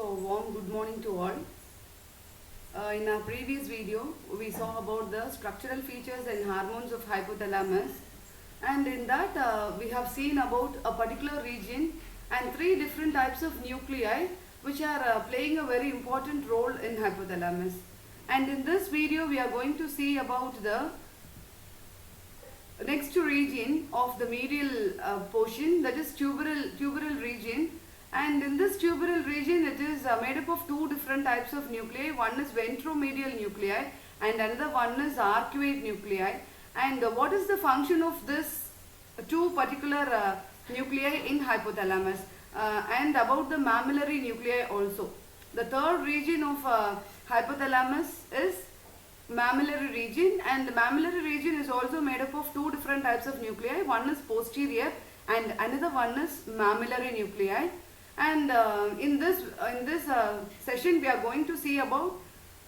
Warm good morning to all. In our previous video, we saw about the structural features and hormones of hypothalamus, and in that we have seen about a particular region and three different types of nuclei which are playing a very important role in hypothalamus. And in this video, we are going to see about the next region of the medial portion, that is tuberal region. And in this tuberal region, it is made up of two different types of nuclei. One is ventromedial nuclei and another one is arcuate nuclei. And what is the function of this two particular nuclei in hypothalamus, and about the mammillary nuclei also. The third region of hypothalamus is mammillary region, and the mammillary region is also made up of two different types of nuclei. One is posterior and another one is mammillary nuclei. And in this session we are going to see about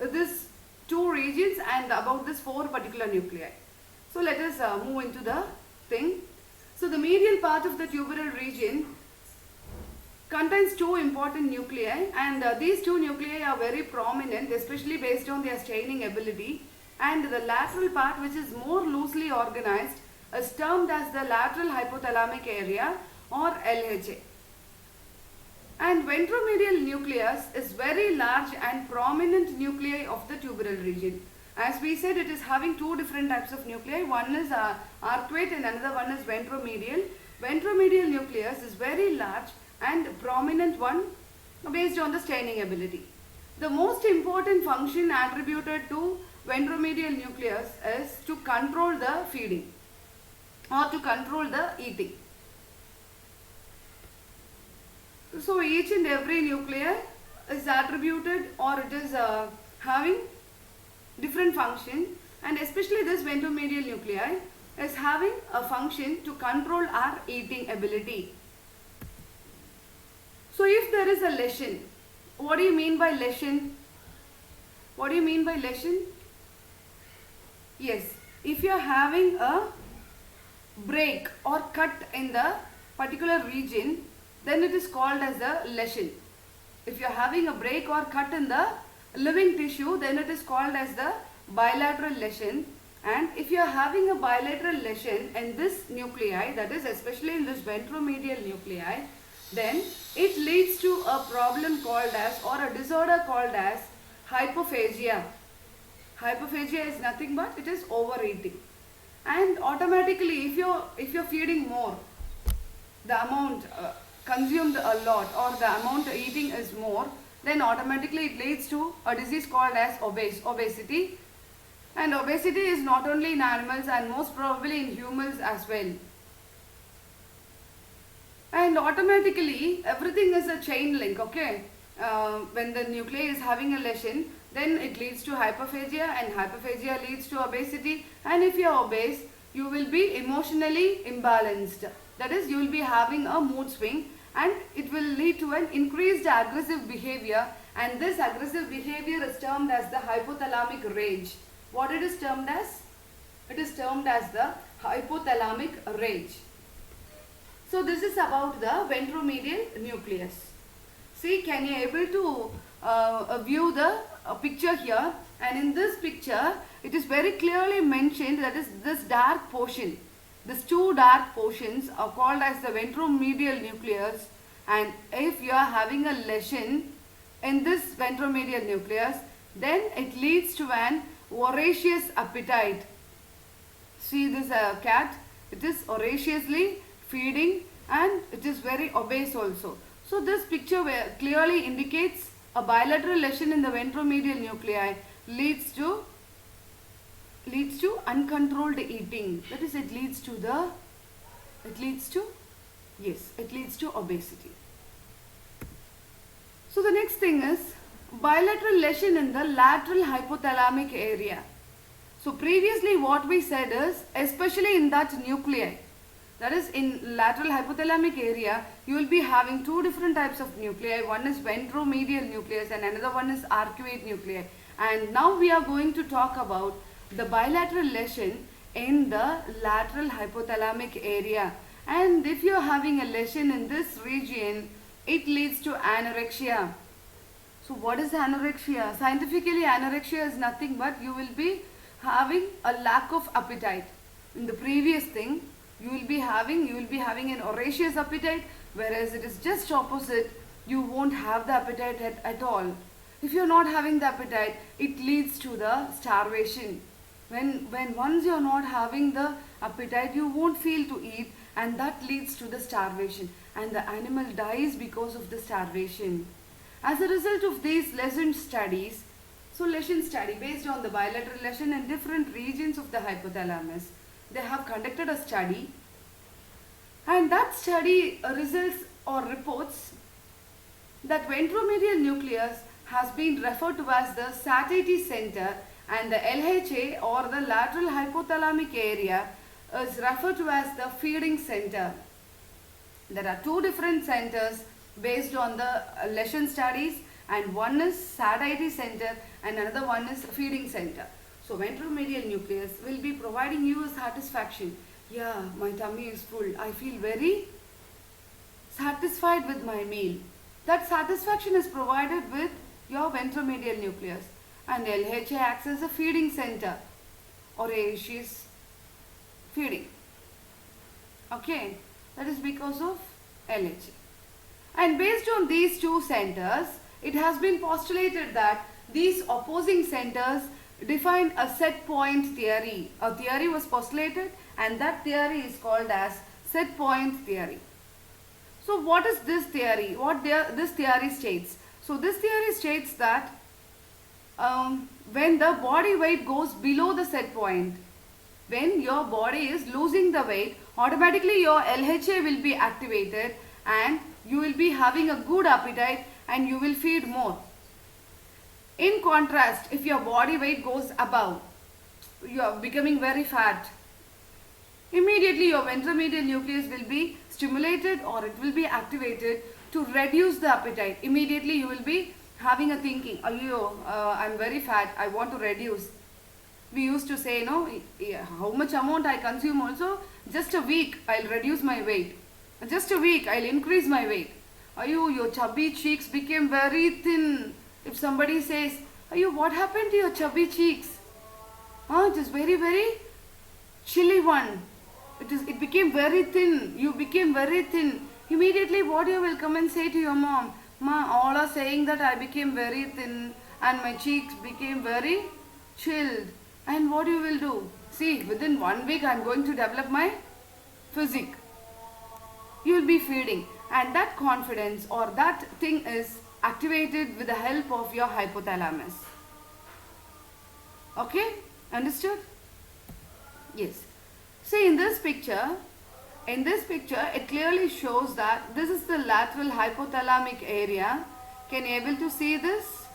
this two regions and about this four particular nuclei. So let us move into the thing. So the medial part of the tuberal region contains two important nuclei, and these two nuclei are very prominent, especially based on their staining ability. And the lateral part, which is more loosely organized, is termed as the lateral hypothalamic area or LHA. And ventromedial nucleus is very large and prominent nuclei of the tuberal region. As we said, it is having two different types of nuclei. One is arcuate and another one is ventromedial. Ventromedial nucleus is very large and prominent one based on the staining ability. The most important function attributed to ventromedial nucleus is to control the feeding or to control the eating. So each and every nuclei is attributed, or it is having different function, and especially this ventromedial nuclei is having a function to control our eating ability. So if there is a lesion, what do you mean by lesion? What do you mean by lesion? Yes, if you are having a break or cut in the particular region, then it is called as a lesion. If you are having a break or cut in the living tissue, then it is called as the bilateral lesion. And if you are having a bilateral lesion in this nuclei, that is especially in this ventromedial nuclei, then it leads to a problem called as, or a disorder called as hypophagia. Hypophagia is nothing but it is overeating. And automatically, if you're feeding more, the amount consumed a lot, or the amount eating is more, then automatically it leads to a disease called as obesity. And obesity is not only in animals and most probably in humans as well. And automatically everything is a chain link, okay? When the nuclei is having a lesion, then it leads to hypophagia, and hypophagia leads to obesity. And if you are obese, you will be emotionally imbalanced. That is, you will be having a mood swing, and it will lead to an increased aggressive behavior, and this aggressive behavior is termed as the hypothalamic rage. What it is termed as? It is termed as the hypothalamic rage. So this is about the ventromedial nucleus. See, can you able to view the picture here? And in this picture, it is very clearly mentioned that is this dark portion. These two dark portions are called as the ventromedial nucleus, and if you are having a lesion in this ventromedial nucleus, then it leads to an voracious appetite. See this cat, it is voraciously feeding and it is very obese also. So this picture clearly indicates a bilateral lesion in the ventromedial nuclei leads to uncontrolled eating. That is, it leads to obesity. So the next thing is bilateral lesion in the lateral hypothalamic area. So previously what we said is, especially in that nuclei, that is in lateral hypothalamic area, you will be having two different types of nuclei. One is ventromedial nucleus and another one is arcuate nuclei. And now we are going to talk about the bilateral lesion in the lateral hypothalamic area. And if you are having a lesion in this region, it leads to anorexia. So what is anorexia? Scientifically, anorexia is nothing but you will be having a lack of appetite. In the previous thing, you will be having an voracious appetite, whereas it is just opposite. You won't have the appetite at all. If you're not having the appetite, it leads to the starvation. When once you're not having the appetite, you won't feel to eat, and that leads to the starvation, and the animal dies because of the starvation. As a result of these lesion studies, so lesion study based on the bilateral lesion in different regions of the hypothalamus, they have conducted a study, and that study results or reports that ventromedial nucleus has been referred to as the satiety center, and the LHA or the lateral hypothalamic area is referred to as the feeding center. There are two different centers based on the lesion studies, and one is satiety center and another one is feeding center. So ventromedial nucleus will be providing you a satisfaction. Yeah, my tummy is full. I feel very satisfied with my meal. That satisfaction is provided with your ventromedial nucleus, and LHA acts as a feeding center or voracious feeding. Okay, that is because of LHA. And based on these two centers, it has been postulated that these opposing centers define a set point theory. A theory was postulated, and that theory is called as set point theory. So what is this theory? This theory states? So this theory states that when the body weight goes below the set point, when your body is losing the weight, automatically your LHA will be activated and you will be having a good appetite and you will feed more. In contrast, if your body weight goes above, you are becoming very fat, immediately your ventromedial nucleus will be stimulated or it will be activated to reduce the appetite. Immediately you will be having a thinking, I'm very fat, I want to reduce. We used to say, how much amount I consume also, just a week I'll reduce my weight. Just a week I'll increase my weight. Your chubby cheeks became very thin. If somebody says, what happened to your chubby cheeks? It is very, very chilly one. It became very thin. You became very thin. Immediately what you will come and say to your mom? Ma, all are saying that I became very thin and my cheeks became very chilled. And what you will do? See, within 1 week I am going to develop my physique. You will be feeding, and that confidence or that thing is activated with the help of your hypothalamus. Okay? Understood? Yes. See, in this picture it clearly shows that this is the lateral hypothalamic area. Can you able to see this?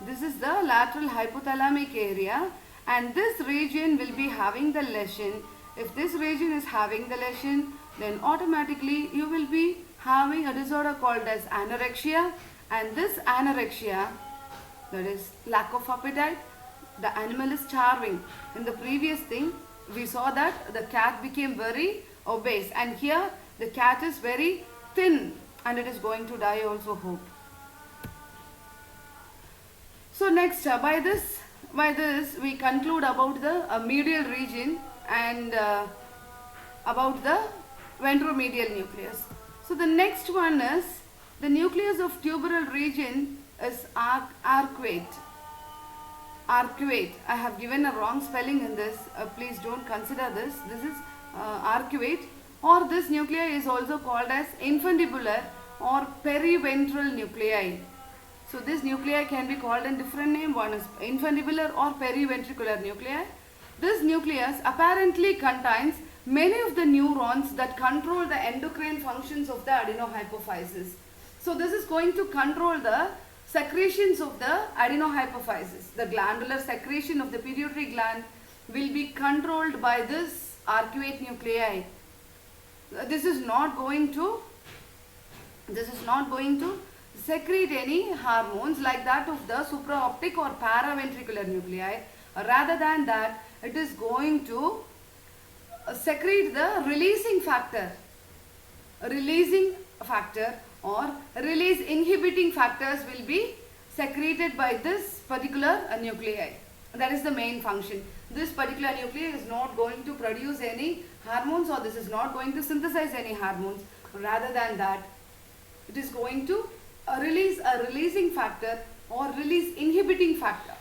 This is the lateral hypothalamic area, and this region will be having the lesion. If this region is having the lesion, then automatically you will be having a disorder called as anorexia, and this anorexia, that is lack of appetite, the animal is starving. In the previous thing we saw that the cat became very obese, and here the cat is very thin and it is going to die also, hope. So next, by this we conclude about the medial region and about the ventromedial nucleus. So the next one is the nucleus of tuberal region is arcuate. Arcuate. I have given a wrong spelling in this. Please don't consider this. This is arcuate, or this nuclei is also called as infundibular or periventral nuclei. So this nuclei can be called in different name. One is infundibular or periventricular nuclei. This nucleus apparently contains many of the neurons that control the endocrine functions of the adenohypophysis. So this is going to control the secretions of the adenohypophysis. The glandular secretion of the pituitary gland will be controlled by this arcuate nuclei. This is not going to secrete any hormones like that of the supraoptic or paraventricular nuclei. Rather than that, it is going to secrete the releasing factor or release inhibiting factors will be secreted by this particular nuclei. That is the main function. This particular nuclei is not going to produce any hormones, or this is not going to synthesize any hormones. Rather than that, it is going to release a releasing factor or release inhibiting factor.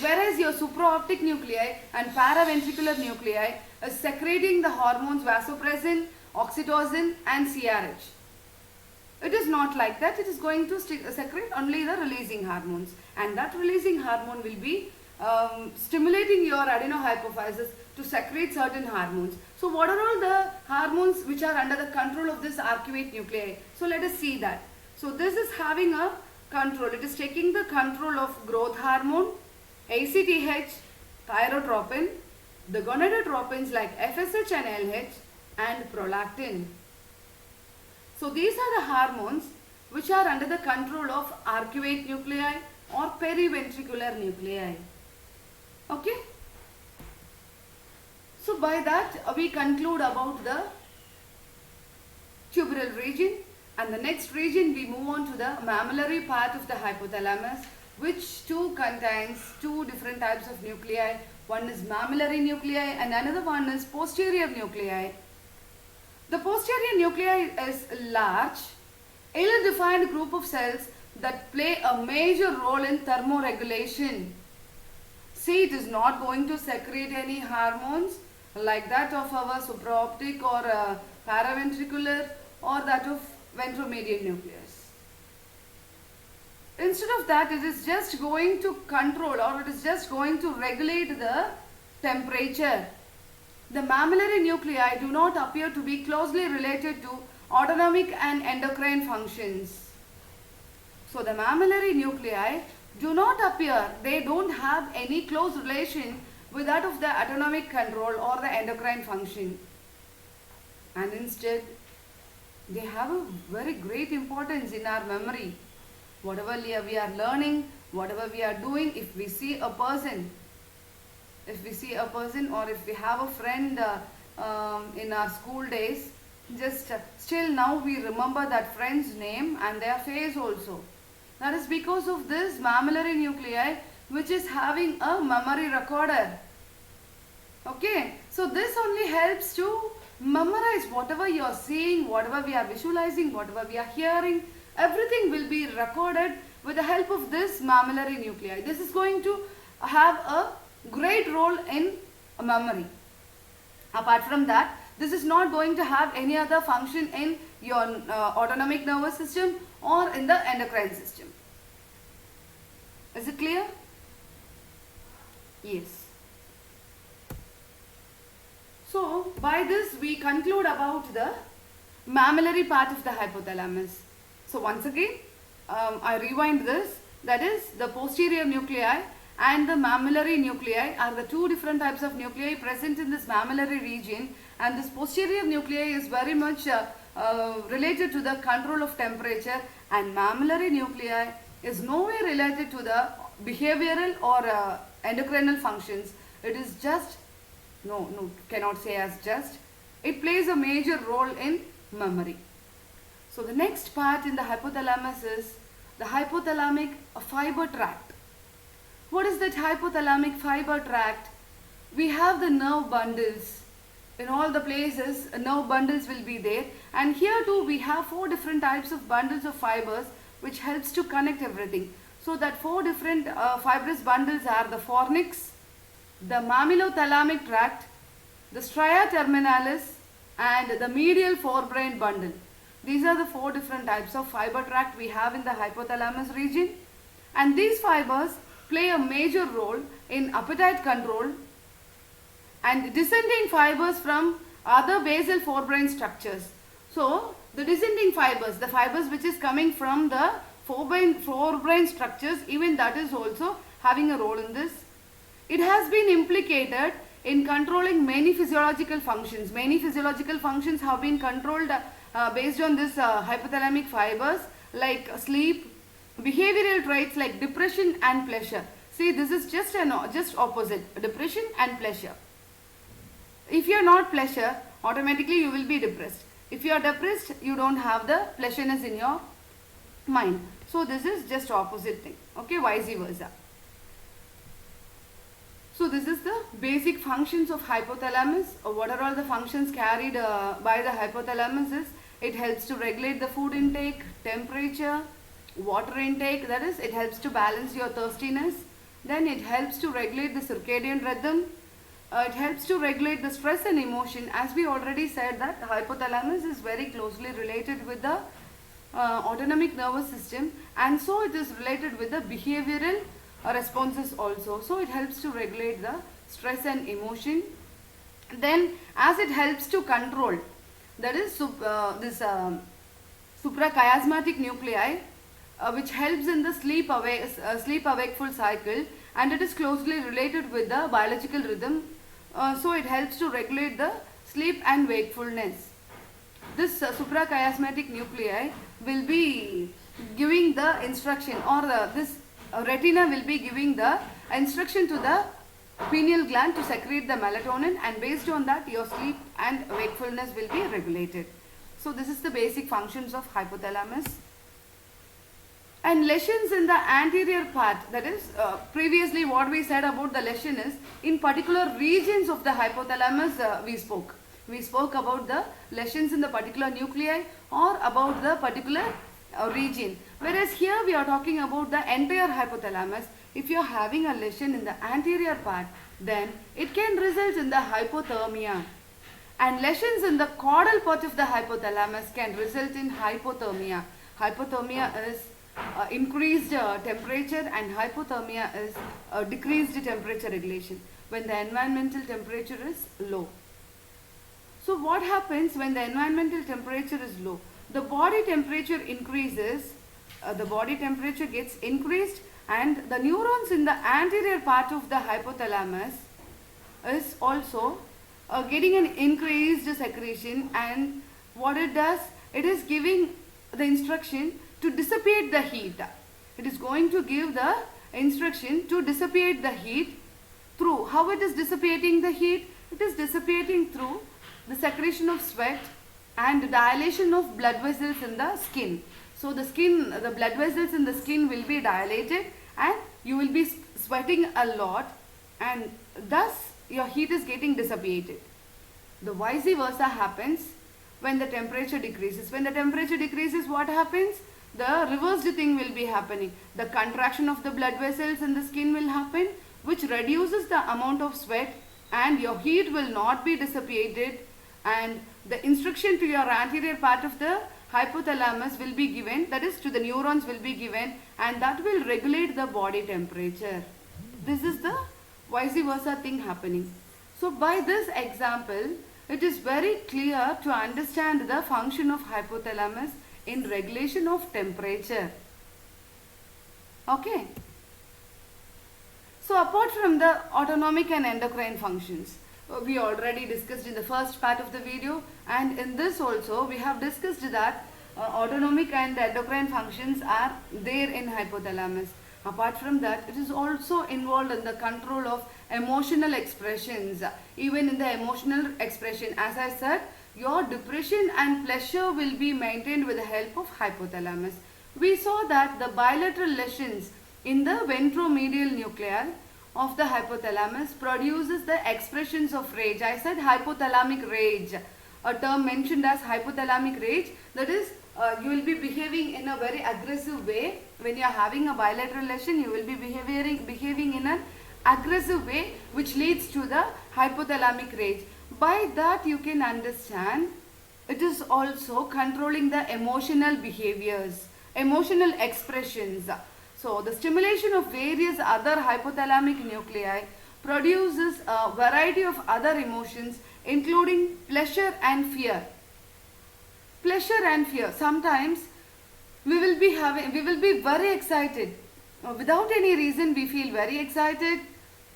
Whereas your supraoptic nuclei and paraventricular nuclei is secreting the hormones vasopressin, oxytocin and CRH. It is not like that. It is going to secrete only the releasing hormones, and that releasing hormone will be stimulating your adenohypophysis to secrete certain hormones. So what are all the hormones which are under the control of this arcuate nuclei? So let us see that. So this is having a control. It is taking the control of growth hormone, ACTH, thyrotropin, the gonadotropins like FSH and LH, and prolactin. So these are the hormones which are under the control of arcuate nuclei or periventricular nuclei. Okay? So by that we conclude about the tuberal region, and the next region we move on to the mammillary part of the hypothalamus, which too contains two different types of nuclei. One is mammillary nuclei and another one is posterior nuclei. The posterior nuclei is large, ill-defined group of cells that play a major role in thermoregulation. See, it is not going to secrete any hormones like that of our supraoptic or paraventricular or that of ventromedial nucleus. Instead of that, it is just going to control, or it is just going to regulate the temperature. The mammillary nuclei do not appear to be closely related to autonomic and endocrine functions. So the mammillary nuclei do not appear, they don't have any close relation with that of the autonomic control or the endocrine function. And instead, they have a very great importance in our memory. Whatever we are learning, whatever we are doing, if we see a person, or if we have a friend in our school days, just still now we remember that friend's name and their face also. That is because of this mammillary nuclei, which is having a memory recorder. Okay, so this only helps to memorize whatever you are seeing, whatever we are visualizing, whatever we are hearing. Everything will be recorded with the help of this mammillary nuclei. This is going to have a great role in memory. Apart from that, this is not going to have any other function in your autonomic nervous system or in the endocrine system. Is it clear? Yes. So by this we conclude about the mammillary part of the hypothalamus. So once again, I rewind this. That is, the posterior nuclei and the mammillary nuclei are the two different types of nuclei present in this mammillary region, and this posterior nuclei is very much related to the control of temperature, and mammillary nuclei is nowhere related to the behavioral or endocrinal functions. It is just, cannot say as just, it plays a major role in memory. So the next part in the hypothalamus is the hypothalamic fiber tract. What is that hypothalamic fiber tract? We have the nerve bundles. In all the places, nerve bundles will be there, and here too we have four different types of bundles of fibers which helps to connect everything. So that four different fibrous bundles are the fornix, the mammillothalamic tract, the stria terminalis, and the medial forebrain bundle. These are the four different types of fiber tract we have in the hypothalamus region, and these fibers play a major role in appetite control and descending fibers from other basal forebrain structures. So the descending fibers, the fibers which is coming from the forebrain structures, even that is also having a role in this. It has been implicated in controlling many physiological functions. Many physiological functions have been controlled based on this hypothalamic fibers, like sleep, behavioral traits like depression and pleasure. See, this is just opposite, depression and pleasure. If you are not pleasure, automatically you will be depressed. If you are depressed, you don't have the pleasureness in your mind. So this is just opposite thing. Okay, vice versa. So this is the basic functions of hypothalamus. What are all the functions carried by the hypothalamus is it helps to regulate the food intake, temperature, water intake, that is it helps to balance your thirstiness. Then it helps to regulate the circadian rhythm. It helps to regulate the stress and emotion. As we already said that the hypothalamus is very closely related with the autonomic nervous system, and so it is related with the behavioral responses also. So it helps to regulate the stress and emotion. Then as it helps to control, that is this suprachiasmatic nuclei, which helps in the sleep wakeful cycle, and it is closely related with the biological rhythm. So it helps to regulate the sleep and wakefulness. This suprachiasmatic nuclei will be giving the instruction, or this retina will be giving the instruction to the pineal gland to secrete the melatonin, and based on that your sleep and wakefulness will be regulated. So this is the basic functions of hypothalamus. And lesions in the anterior part, that is previously what we said about the lesion is in particular regions of the hypothalamus we spoke. We spoke about the lesions in the particular nuclei or about the particular region. Whereas here we are talking about the entire hypothalamus. If you are having a lesion in the anterior part, then it can result in the hypothermia. And lesions in the caudal part of the hypothalamus can result in hypothermia. Hypothermia is increased temperature, and hypothermia is decreased temperature regulation when the environmental temperature is low. So what happens when the environmental temperature is low? The body temperature increases, the body temperature gets increased, and the neurons in the anterior part of the hypothalamus is also getting an increased secretion, and what it does, it is giving the instruction to dissipate the heat. It is going to give the instruction to dissipate the heat through, how it is dissipating the heat? It is dissipating through the secretion of sweat and dilation of blood vessels in the skin. So the blood vessels in the skin will be dilated, and you will be sweating a lot, and thus your heat is getting dissipated. The vice versa happens when the temperature decreases. When the temperature decreases, what happens? The reversed thing will be happening. The contraction of the blood vessels in the skin will happen, which reduces the amount of sweat, and your heat will not be dissipated, and the instruction to your anterior part of the hypothalamus will be given, that is to the neurons will be given, and that will regulate the body temperature. This is the vice versa thing happening. So by this example, it is very clear to understand the function of hypothalamus in regulation of temperature. Okay. So apart from the autonomic and endocrine functions, we already discussed in the first part of the video, and in this also we have discussed that autonomic and endocrine functions are there in hypothalamus. Apart from that, it is also involved in the control of emotional expressions. Even in the emotional expression, as I said, your depression and pleasure will be maintained with the help of hypothalamus. We saw that the bilateral lesions in the ventromedial nuclei of the hypothalamus produces the expressions of rage. I said hypothalamic rage, a term mentioned as hypothalamic rage, that is you will be behaving in a very aggressive way. When you are having a bilateral lesion, you will be behaving in an aggressive way, which leads to the hypothalamic rage. By that you can understand it is also controlling the emotional behaviors, emotional expressions. So the stimulation of various other hypothalamic nuclei produces a variety of other emotions, including pleasure and fear. Pleasure and fear. Sometimes we will be very excited. Without any reason we feel very excited.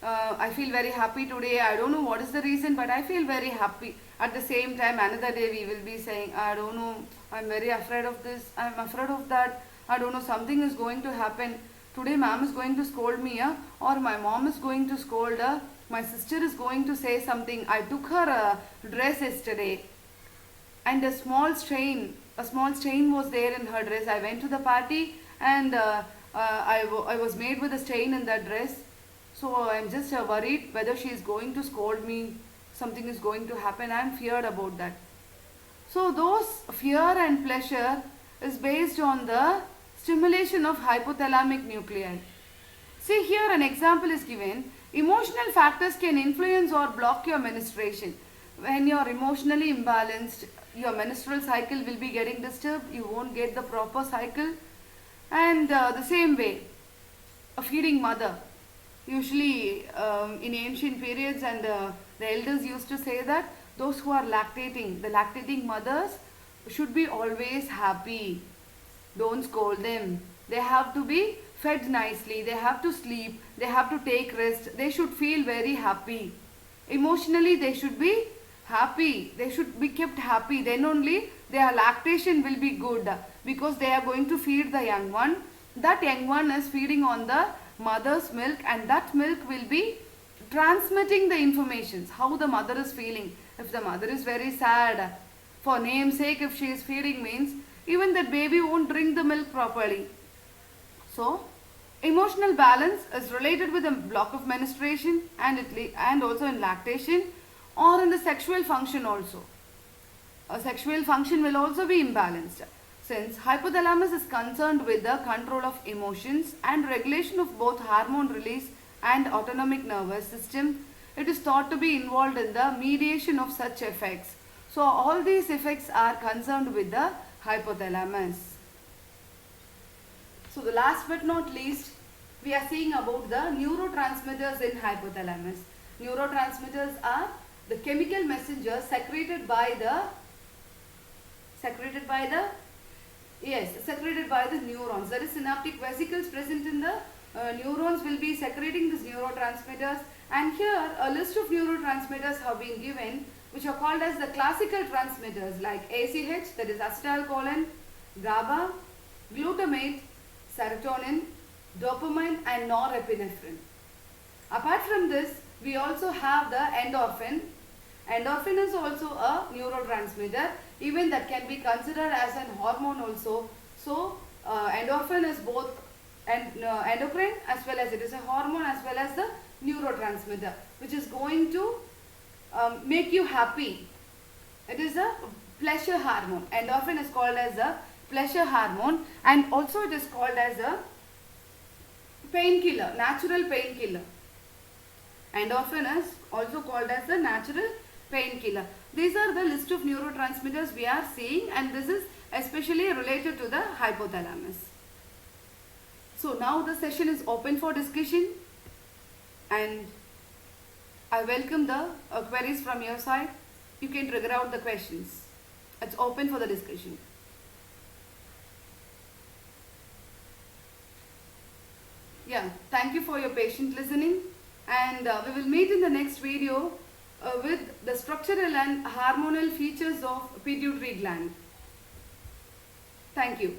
I feel very happy today. I don't know what is the reason, but I feel very happy. At the same time, another day we will be saying, I don't know, I'm very afraid of this, I'm afraid of that. I don't know, something is going to happen. Today ma'am is going to scold me, or my mom is going to scold her. My sister is going to say something. I took her dress yesterday, and a small stain was there in her dress. I went to the party and I was made with a stain in that dress. So I'm just worried whether she is going to scold me, something is going to happen. I'm feared about that. So those fear and pleasure is based on the stimulation of hypothalamic nuclei. See here an example is given. Emotional factors can influence or block your menstruation. When you are emotionally imbalanced, your menstrual cycle will be getting disturbed. You won't get the proper cycle. And the same way, a feeding mother. Usually in ancient periods, and the elders used to say that those who are lactating, the lactating mothers should be always happy. Don't scold them. They have to be fed nicely. They have to sleep. They have to take rest. They should feel very happy. Emotionally, they should be happy. They should be kept happy. Then only their lactation will be good, because they are going to feed the young one. That young one is feeding on the mother's milk, and that milk will be transmitting the informations how the mother is feeling. If the mother is very sad, for namesake, if she is feeding, means even that baby won't drink the milk properly. So emotional balance is related with a block of menstruation, and also in lactation, or in the sexual function also. A sexual function will also be imbalanced, since hypothalamus is concerned with the control of emotions and regulation of both hormone release and autonomic nervous system. It is thought to be involved in the mediation of such effects. So all these effects are concerned with the hypothalamus. So the last but not least, we are seeing about the neurotransmitters in hypothalamus. Neurotransmitters are the chemical messengers secreted by the neurons. That is, synaptic vesicles present in the neurons will be secreting these neurotransmitters. And here a list of neurotransmitters have been given, which are called as the classical transmitters, like ACH, that is acetylcholine, GABA, glutamate, serotonin, dopamine, and norepinephrine. Apart from this, we also have the endorphin. Endorphin is also a neurotransmitter, even that can be considered as an hormone also. So endorphin is both endocrine, as well as it is a hormone, as well as the neurotransmitter, which is going to make you happy. It is a pleasure hormone. Endorphin is called as a pleasure hormone, and also it is called as a painkiller, natural painkiller. Endorphin is also called as the natural painkiller. These are the list of neurotransmitters we are seeing, and this is especially related to the hypothalamus. So now the session is open for discussion, and I welcome the queries from your side. You can trigger out the questions. It's open for the discussion. Yeah, thank you for your patient listening, and we will meet in the next video with the structural and hormonal features of pituitary gland. Thank you.